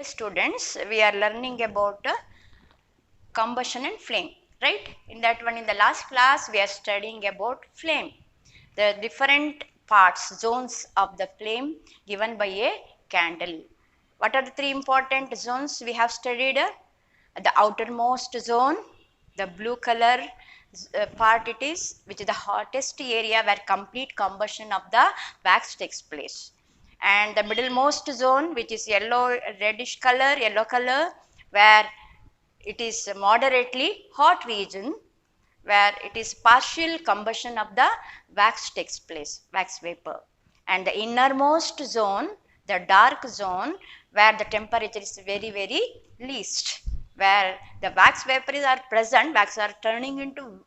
Students, we are learning about combustion and flame, right? In that one, in the last class, we are studying about flame, the different parts, zones of the flame given by a candle. What are the three important zones we have studied? The outermost zone, the blue color part it is, which is the hottest area where complete combustion of the wax takes place. And the middlemost zone, which is yellow yellow color, where it is moderately hot region, where it is partial combustion of the wax takes place, wax vapor. And the innermost zone, the dark zone, where the temperature is very, very least, where the wax vapors are present, wax are turning into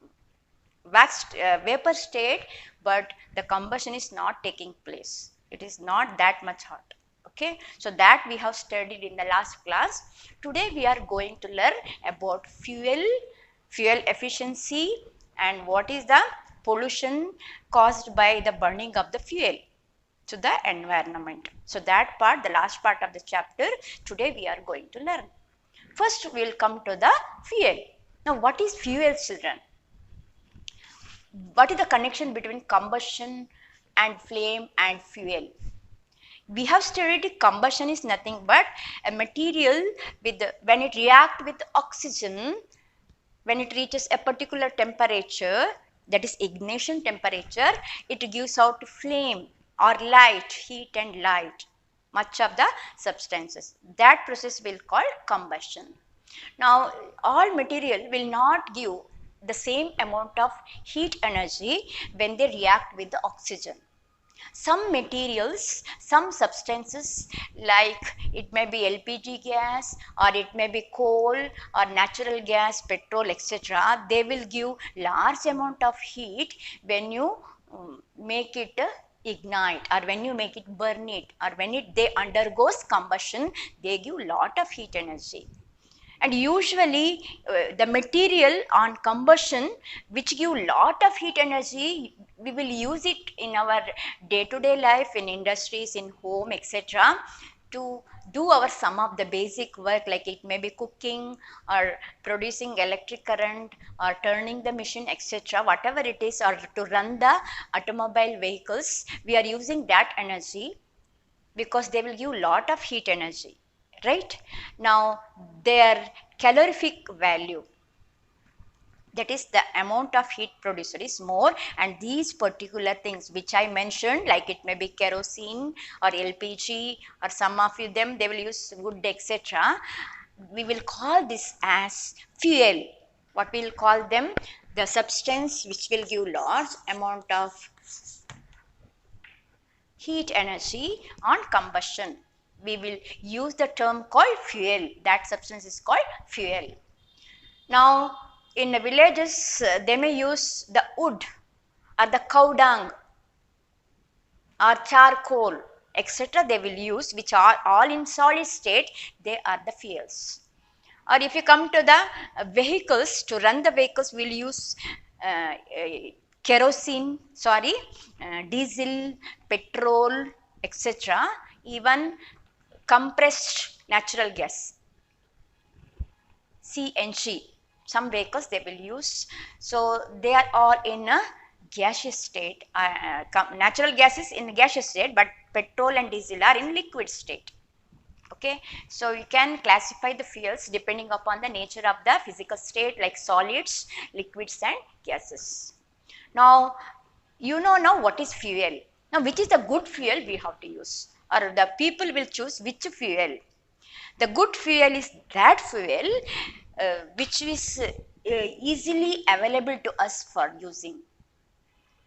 wax vapor state, but the combustion is not taking place. It is not that much hot. Okay, so that we have studied in the last class. Today we are going to learn about fuel efficiency and what is the pollution caused by the burning of the fuel to the environment. So that part, the last part of the chapter, today we are going to learn. First we will come to the fuel. Now what is fuel, children? What is the connection between combustion and flame and fuel? We have studied combustion is nothing but a material with when it reacts with oxygen, when it reaches a particular temperature, that is ignition temperature, it gives out flame or light, heat and light, much of the substances. That process will call combustion. Now all material will not give the same amount of heat energy when they react with the oxygen. Some materials, some substances, like it may be LPG gas or it may be coal or natural gas, petrol, etc., they will give large amount of heat when you make it ignite, or when you make it burn it, or when they undergoes combustion, they give lot of heat energy. And usually the material on combustion which give lot of heat energy, we will use it in our day-to-day life, in industries, in home, etc., to do our some of the basic work, like it may be cooking or producing electric current or turning the machine, etc., whatever it is, or to run the automobile vehicles, we are using that energy because they will give lot of heat energy, right? Now their calorific value, that is the amount of heat produced, is more, and these particular things which I mentioned, like it may be kerosene or LPG or some of them they will use wood, etc., we will call this as fuel. What we will call them? The substance which will give large amount of heat energy on combustion. We will use the term called fuel. That substance is called fuel. Now in the villages they may use the wood or the cow dung or charcoal, etc., they will use, which are all in solid state, they are the fuels. Or if you come to the vehicles, to run the vehicles we will use diesel, petrol, etc., even compressed natural gas, CNG, some vehicles they will use. So they are all in a gaseous state. Natural gas is in gaseous state, but petrol and diesel are in liquid state. Okay, so you can classify the fuels depending upon the nature of the physical state, like solids, liquids and gases. Now you know now what is fuel. Now which is the good fuel we have to use, or the people will choose which fuel. The good fuel is that fuel which is easily available to us for using.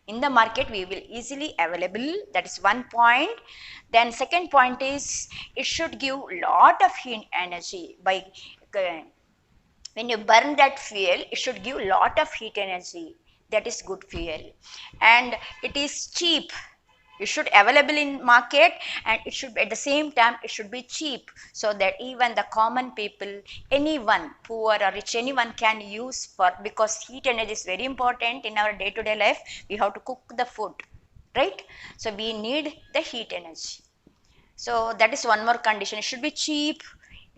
In the market we will easily available, that is one point. Then second point is it should give lot of heat energy. By when you burn that fuel, it should give lot of heat energy. That is good fuel. And it is cheap. It should available in market, and it should at the same time it should be cheap, so that even the common people, anyone, poor or rich, anyone can use, for because heat energy is very important in our day-to-day life. We have to cook the food, right? So we need the heat energy. So that is one more condition. It should be cheap,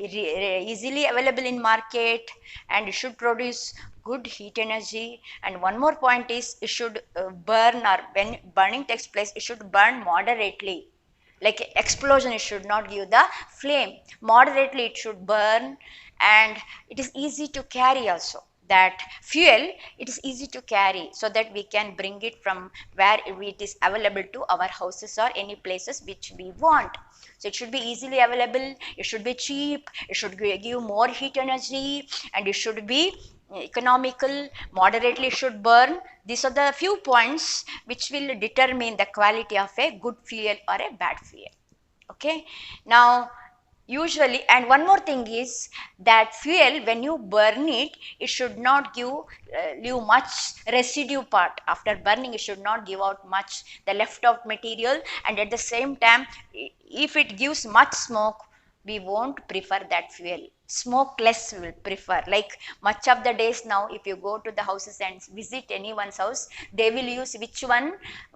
easily available in market, and it should produce good heat energy. And one more point is it should burn, or when burning takes place, it should burn moderately. Like explosion, it should not give the flame. Moderately it should burn, and it is easy to carry also. That fuel, it is easy to carry, so that we can bring it from where it is available to our houses or any places which we want. So it should be easily available, it should be cheap, it should give more heat energy, and it should be economical, moderately should burn. These are the few points which will determine the quality of a good fuel or a bad fuel. Okay. Now, usually, and one more thing is that fuel, when you burn it, it should not leave much residue part. After burning, it should not give out much the left out material, and at the same time, if it gives much smoke, we won't prefer that fuel. Smokeless will prefer. Like much of the days now, if you go to the houses and visit anyone's house, they will use which one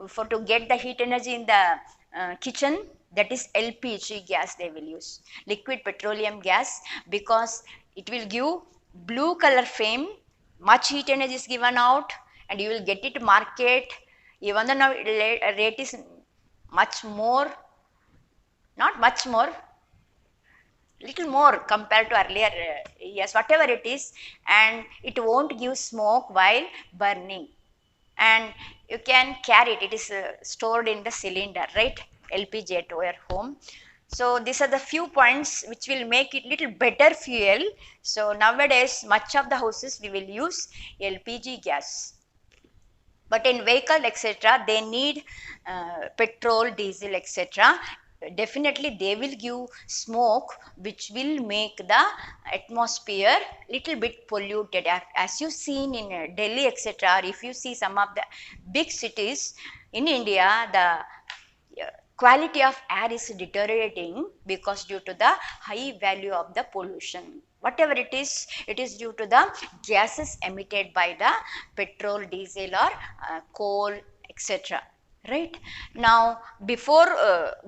for to get the heat energy in the kitchen? That is LPG gas they will use, liquid petroleum gas, because it will give blue color flame, much heat energy is given out, and you will get it market. Even though now rate is much more, not much more, little more compared to earlier years, whatever it is, and it won't give smoke while burning, and you can carry it. It is stored in the cylinder, right? LPG at your home. So these are the few points which will make it little better fuel. So nowadays much of the houses we will use LPG gas. But in vehicle etc., they need petrol, diesel etc. Definitely they will give smoke which will make the atmosphere little bit polluted. As you seen in Delhi etc., or if you see some of the big cities in India, the quality of air is deteriorating because due to the high value of the pollution. Whatever it is due to the gases emitted by the petrol, diesel or coal etc. Right. Now, before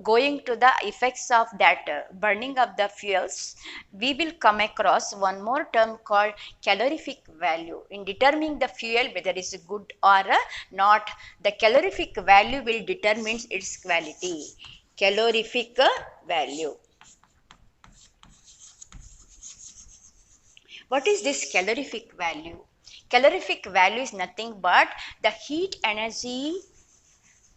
going to the effects of that burning of the fuels, we will come across one more term called calorific value. In determining the fuel whether it is good or not, the calorific value will determine its quality. Calorific value. What is this calorific value? Calorific value is nothing but the heat energy,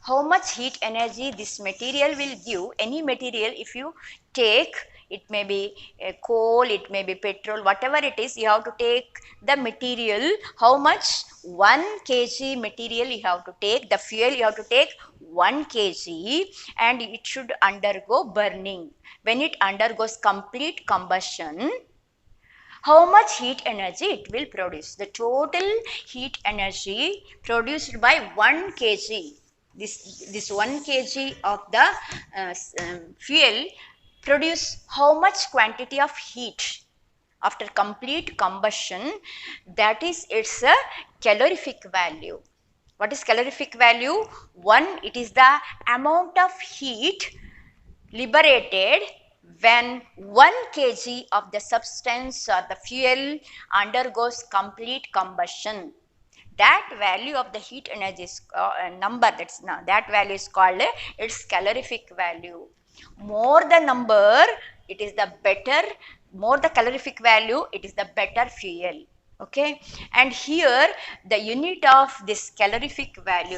how much heat energy this material will give. Any material, if you take, it may be coal, it may be petrol, whatever it is, you have to take the material, how much, 1 kg material you have to take, the fuel you have to take 1 kg, and it should undergo burning. When it undergoes complete combustion, how much heat energy it will produce? The total heat energy produced by 1 kg. This 1 kg of the fuel produce how much quantity of heat after complete combustion? That is its calorific value. What is calorific value? 1, it is the amount of heat liberated when 1 kg of the substance or the fuel undergoes complete combustion. That value of the heat energy is number, that value is called its calorific value. More the number, it is the better, more the calorific value, it is the better fuel. Okay, and here the unit of this calorific value,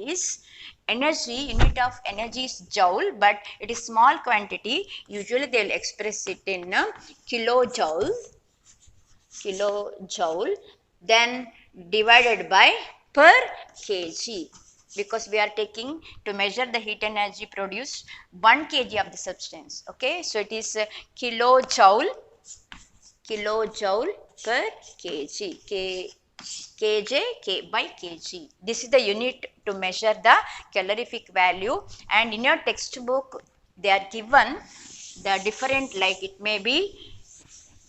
is energy. Unit of energy is joule, but it is small quantity. Usually they will express it in kilojoule, then divided by per kg, because we are taking to measure the heat energy produced 1 kg of the substance. Okay, so it is kilojoule per kg, kj by kg. This is the unit to measure the calorific value, and in your textbook they are given the different, like it may be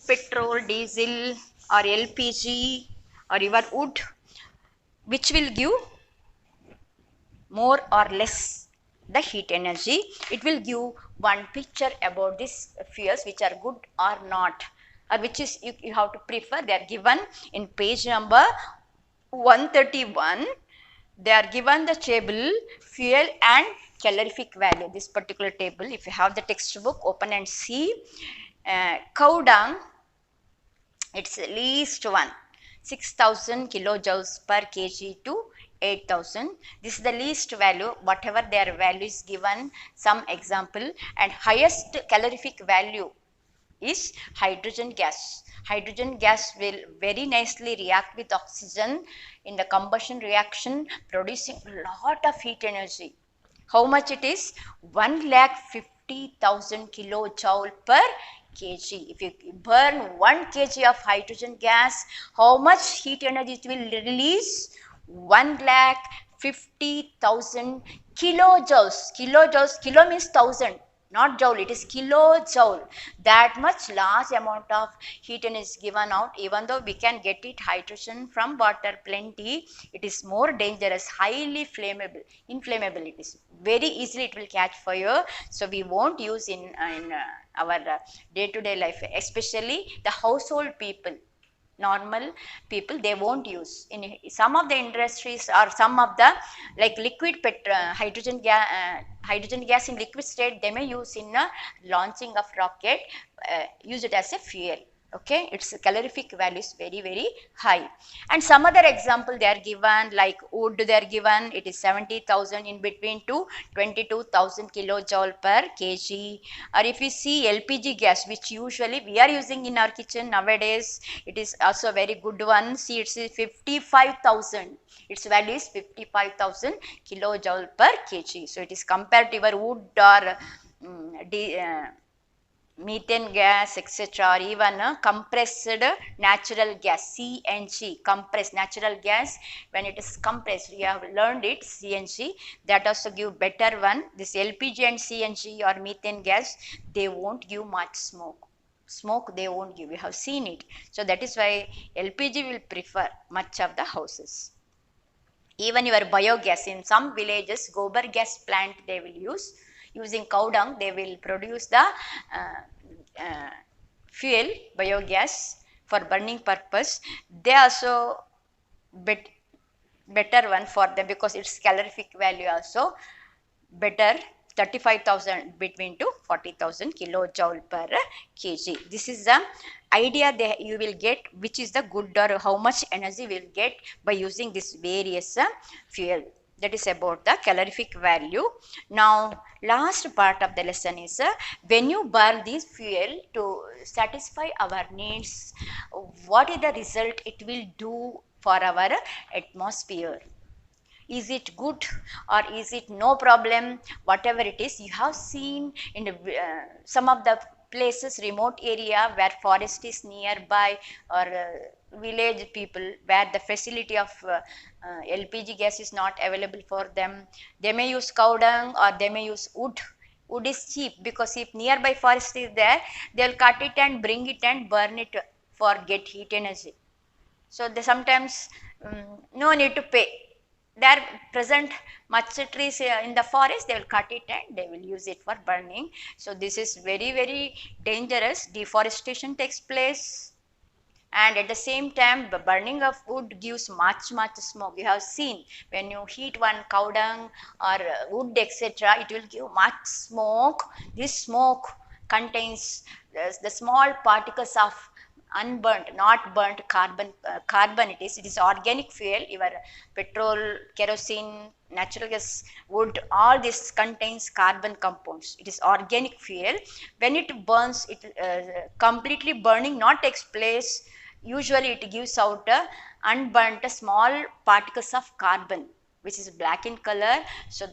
petrol, diesel or LPG or your wood, which will give more or less the heat energy. It will give one picture about these fuels which are good or not, or which is you have to prefer. They are given in page number 131. They are given the table fuel and calorific value. This particular table, if you have the textbook, open and see. Cow dung, it's least one, 6,000 kilojoules per kg to 8,000. This is the least value, whatever their value is given, some example. And highest calorific value is hydrogen gas. Hydrogen gas will very nicely react with oxygen in the combustion reaction, producing a lot of heat energy. How much it is? 1,50,000 kilojoule per kg. If you burn 1 kg of hydrogen gas, how much heat energy it will release? 1,50,000 kilojoules. Kilojoules, kilo means 1,000. Not joule, it is kilojoule. That much large amount of heat energy is given out. Even though we can get it hydrogen from water plenty, it is more dangerous, highly flammable, inflammable. It is very easily it will catch fire. So we won't use in our day-to-day life, especially the household people. Normal people, they won't use. In some of the industries or some of the like liquid hydrogen gas in liquid state, they may use in launching of rocket, use it as a fuel. Okay, its calorific value is very high. And some other example they are given, like wood they are given, it is 70,000 in between to 22,000 kilojoule per kg. Or if you see LPG gas, which usually we are using in our kitchen nowadays, it is also a very good one. See, it's 55,000. Its value is 55,000 kilojoule per kg. So it is compared to your wood or methane gas, etc., or even compressed natural gas, CNG, compressed natural gas. When it is compressed, we have learned it, CNG, that also give better one. This LPG and CNG or methane gas, they won't give much smoke they won't give, we have seen it. So that is why LPG will prefer much of the houses. Even your biogas, in some villages, gobar gas plant they will use. Using cow dung, they will produce the fuel, biogas, for burning purpose. They also better one for them, because its calorific value also better, 35,000 between to 40,000 kilojoule per kg. This is the idea that you will get, which is the good or how much energy we will get by using this various fuel. That is about the calorific value. Now, last part of the lesson is when you burn this fuel to satisfy our needs, what is the result it will do for our atmosphere? Is it good or is it no problem? Whatever it is, you have seen in the, some of the places, remote area where forest is nearby, or village people where the facility of LPG gas is not available for them. They may use cow dung or they may use wood. Wood is cheap, because if nearby forest is there, they will cut it and bring it and burn it for get heat energy. So they sometimes no need to pay. There present much trees in the forest, they will cut it and they will use it for burning. So this is very dangerous. Deforestation takes place, and at the same time the burning of wood gives much smoke. You have seen when you heat one cow dung or wood, etc., it will give much smoke. This smoke contains the small particles of unburnt, not burnt carbon. It is organic fuel. Your petrol, kerosene, natural gas, wood, all this contains carbon compounds. It is organic fuel. When it burns, it completely burning not takes place. Usually it gives out unburnt small particles of carbon, which is black in color. So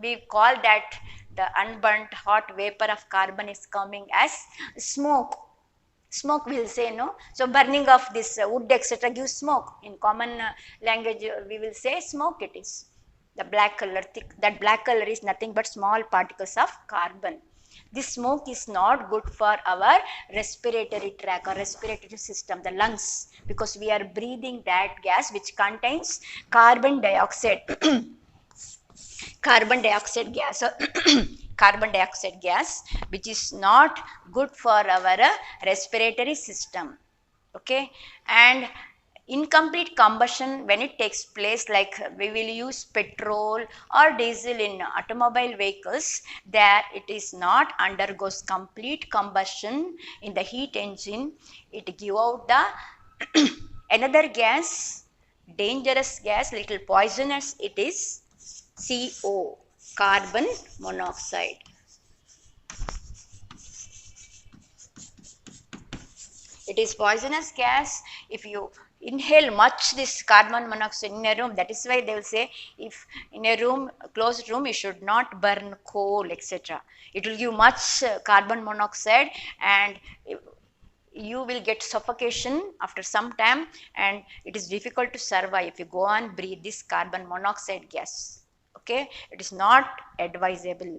we call that the unburnt hot vapor of carbon is coming as smoke. Smoke, we will say, no. So burning of this wood, etc., gives smoke. In common language, we will say smoke. It is the black color, thick. That black color is nothing but small particles of carbon. This smoke is not good for our respiratory tract or respiratory system, the lungs, because we are breathing that gas which contains carbon dioxide. Carbon dioxide gas. carbon dioxide gas, which is not good for our respiratory system. Okay, and incomplete combustion, when it takes place, like we will use petrol or diesel in automobile vehicles, there it is not undergoes complete combustion in the heat engine. It give out the another gas, dangerous gas, little poisonous. It is CO, carbon monoxide. It is poisonous gas. If you inhale much this carbon monoxide in a room, that is why they will say, if in a room, closed room, you should not burn coal, etc. It will give much carbon monoxide, and you will get suffocation after some time, and it is difficult to survive if you go on breathe this carbon monoxide gas. Okay, it is not advisable.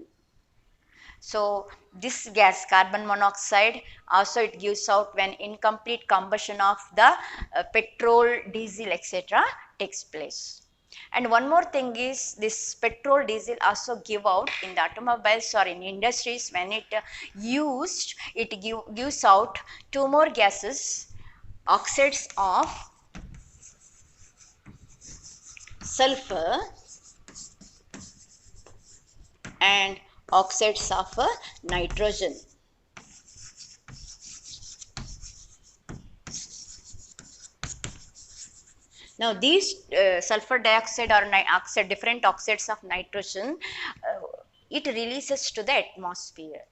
So this gas, carbon monoxide, also it gives out when incomplete combustion of the petrol, diesel, etc. takes place. And one more thing is, this petrol, diesel also give out in the automobiles or in industries. When it used, it gives out two more gases, oxides of sulfur and oxides of nitrogen. Now these sulfur dioxide or oxide, different oxides of nitrogen, it releases to the atmosphere.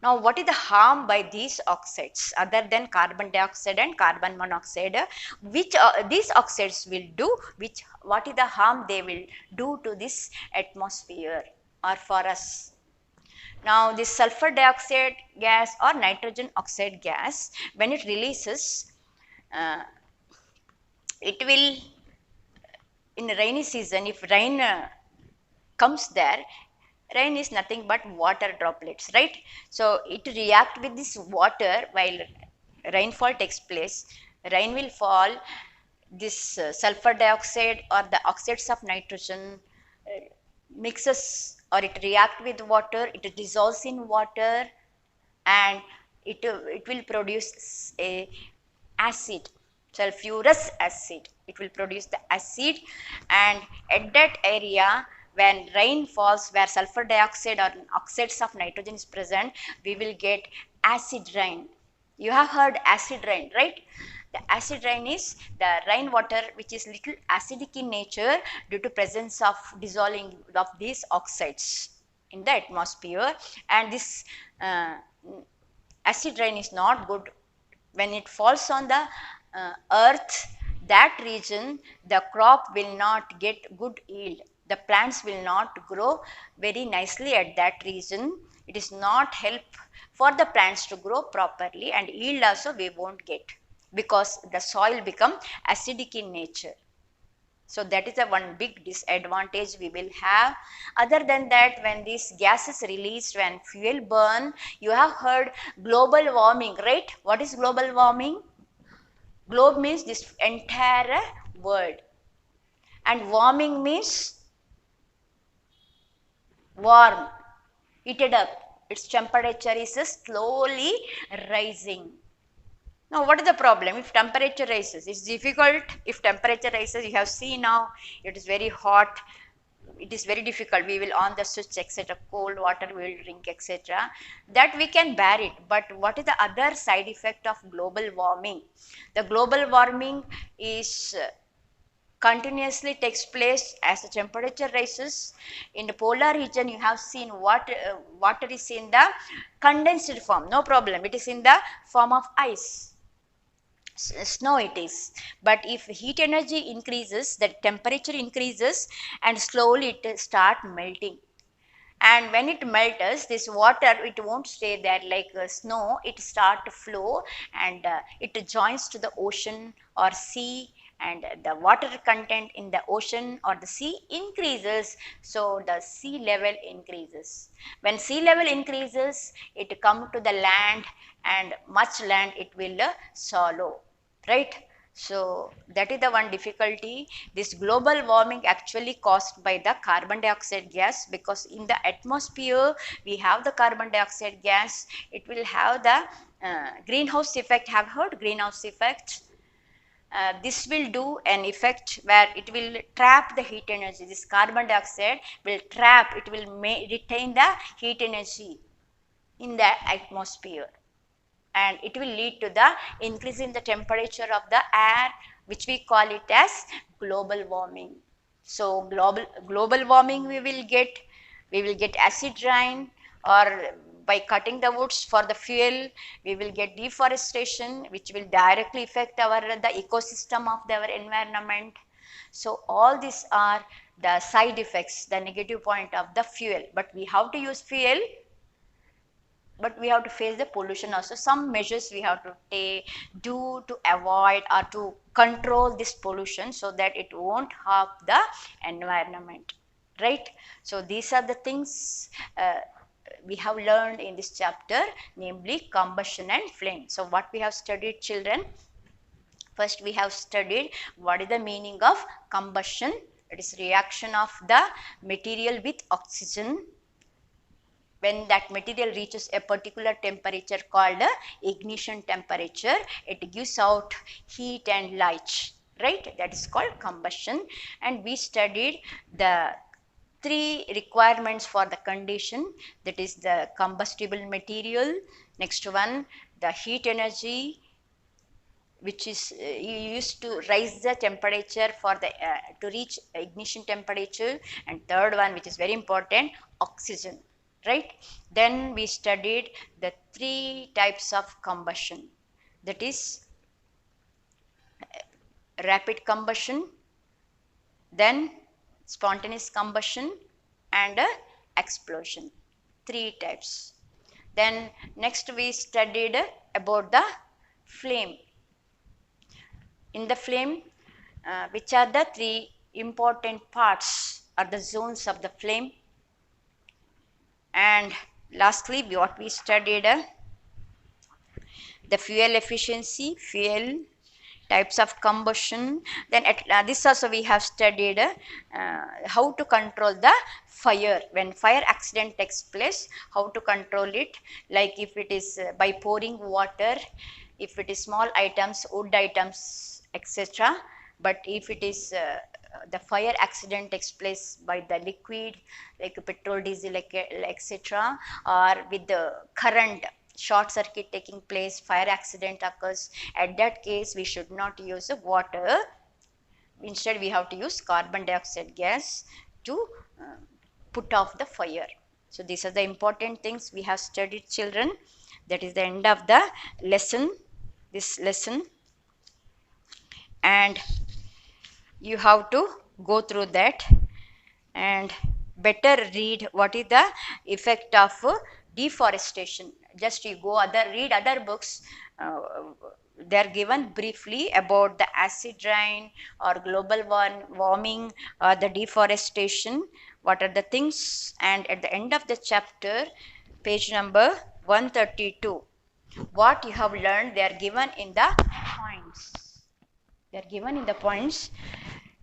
Now what is the harm by these oxides other than carbon dioxide and carbon monoxide? Which these oxides will do, what is the harm they will do to this atmosphere or for us? Now this sulfur dioxide gas or nitrogen oxide gas, when it releases, it will, in rainy season, if rain comes there, rain is nothing but water droplets, right? So it react with this water while rainfall takes place. Rain will fall, this sulfur dioxide or the oxides of nitrogen mixes, or it react with water, it dissolves in water, and it will produce a acid, sulfurous acid. It will produce the acid, and at that area, when rain falls where sulfur dioxide or oxides of nitrogen is present, we will get acid rain. You have heard acid rain, right? The acid rain is the rainwater which is little acidic in nature due to presence of dissolving of these oxides in the atmosphere, and this acid rain is not good. When it falls on the earth, that region, the crop will not get good yield. The plants will not grow very nicely at that region. It is not help for the plants to grow properly, and yield also we won't get because the soil become acidic in nature. So that is a one big disadvantage we will have. Other than that, when these gases released, when fuel burn, you have heard global warming, right? What is global warming? Globe means this entire world, and warming means warm, heated up. Its temperature is slowly rising. Now what is the problem? If temperature rises, it's difficult. If temperature rises, you have seen now, it is very hot, it is very difficult. We will on the switch, etc. Cold water we will drink, etc. That we can bear it. But what is the other side effect of global warming? The global warming is continuously takes place as the temperature rises. In the polar region, you have seen water is in the condensed form, no problem. It is in the form of ice. Snow it is. But if heat energy increases, the temperature increases, and slowly it start melting. And when it melts, this water, it won't stay there like snow. It start to flow, and it joins to the ocean or sea, and the water content in the ocean or the sea increases, so the sea level increases. When sea level increases, it come to the land, and much land it will swallow, right? So that is the one difficulty. This global warming actually caused by the carbon dioxide gas, because in the atmosphere we have the carbon dioxide gas. It will have the greenhouse effect. Have heard greenhouse effect? This will do an effect where it will trap the heat energy. This carbon dioxide will trap, it will retain the heat energy in the atmosphere, and it will lead to the increase in the temperature of the air, which we call it as global warming. So global warming we will get acid rain, or by cutting the woods for the fuel we will get deforestation, which will directly affect the ecosystem of our environment. So all these are the side effects, the negative point of the fuel. But we have to use fuel, but we have to face the pollution also. Some measures we have to do to avoid or to control this pollution so that it won't harm the environment, right? So these are the things we have learned in this chapter, namely combustion and flame. So what we have studied, children? First we have studied what is the meaning of combustion. It is reaction of the material with oxygen. When that material reaches a particular temperature called ignition temperature, it gives out heat and light, right? That is called combustion. And we studied the three requirements for the condition, that is the combustible material, next one the heat energy, which is used to raise the temperature for the to reach ignition temperature, and third one, which is very important, oxygen, right? Then we studied the three types of combustion, that is rapid combustion, then spontaneous combustion, and explosion. Three types. Then next we studied about the flame. In the flame, which are the three important parts or the zones of the flame. And lastly, what we studied, the fuel efficiency, fuel types of combustion. Then at this also we have studied how to control the fire. When fire accident takes place, how to control it, like if it is by pouring water, if it is small items, wood items, etc. But if it is the fire accident takes place by the liquid like petrol, diesel, etc., or with the current short circuit taking place, fire accident occurs, at that case we should not use water. Instead we have to use carbon dioxide gas to put off the fire. So these are the important things we have studied, children. That is the end of the lesson, this lesson, and you have to go through that and better read what is the effect of deforestation. Just you go read other books, they are given briefly about the acid rain or global warming or the deforestation, what are the things. And at the end of the chapter, page number 132, what you have learned, they are given in the points. They are given in the points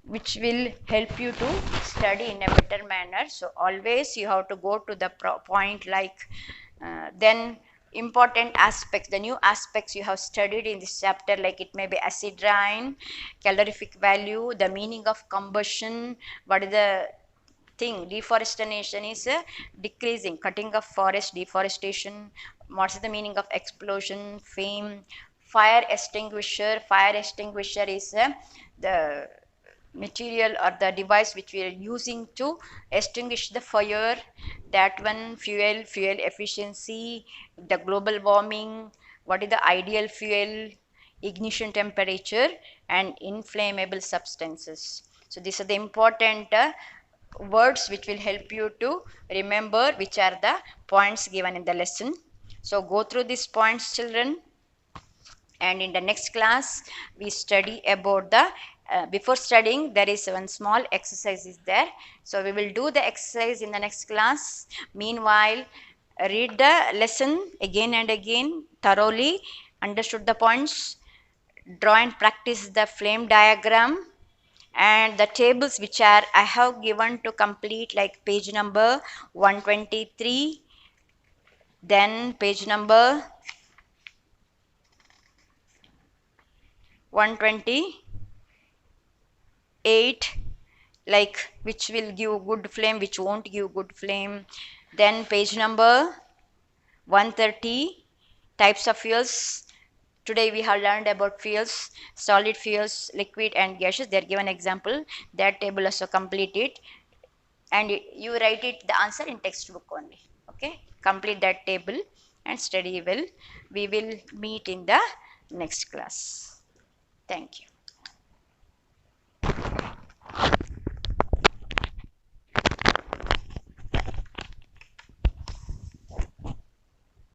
which will help you to study in a better manner. So always you have to go to the point, like then important aspects, the new aspects you have studied in this chapter, like it may be acid rain, calorific value, the meaning of combustion, what is the thing, deforestation is decreasing, cutting of forest, deforestation, what's the meaning of explosion, flame, fire extinguisher. Fire extinguisher is the material or the device which we are using to extinguish the fire. That one, fuel efficiency, the global warming, what is the ideal fuel, ignition temperature, and inflammable substances. So these are the important words which will help you to remember which are the points given in the lesson. So go through these points, children, and in the next class we study about the before studying there is one small exercise is there, so we will do the exercise in the next class. Meanwhile, read the lesson again and again thoroughly, understood the points, draw and practice the flame diagram and the tables which are I have given to complete, like page number 123, then page number 128, like which will give good flame, which won't give good flame. Then page number 130, types of fuels. Today we have learned about fuels, solid fuels, liquid and gaseous. They are given example. That table also complete it, and you write it the answer in textbook only. Okay, complete that table and study well. We will meet in the next class. Thank you.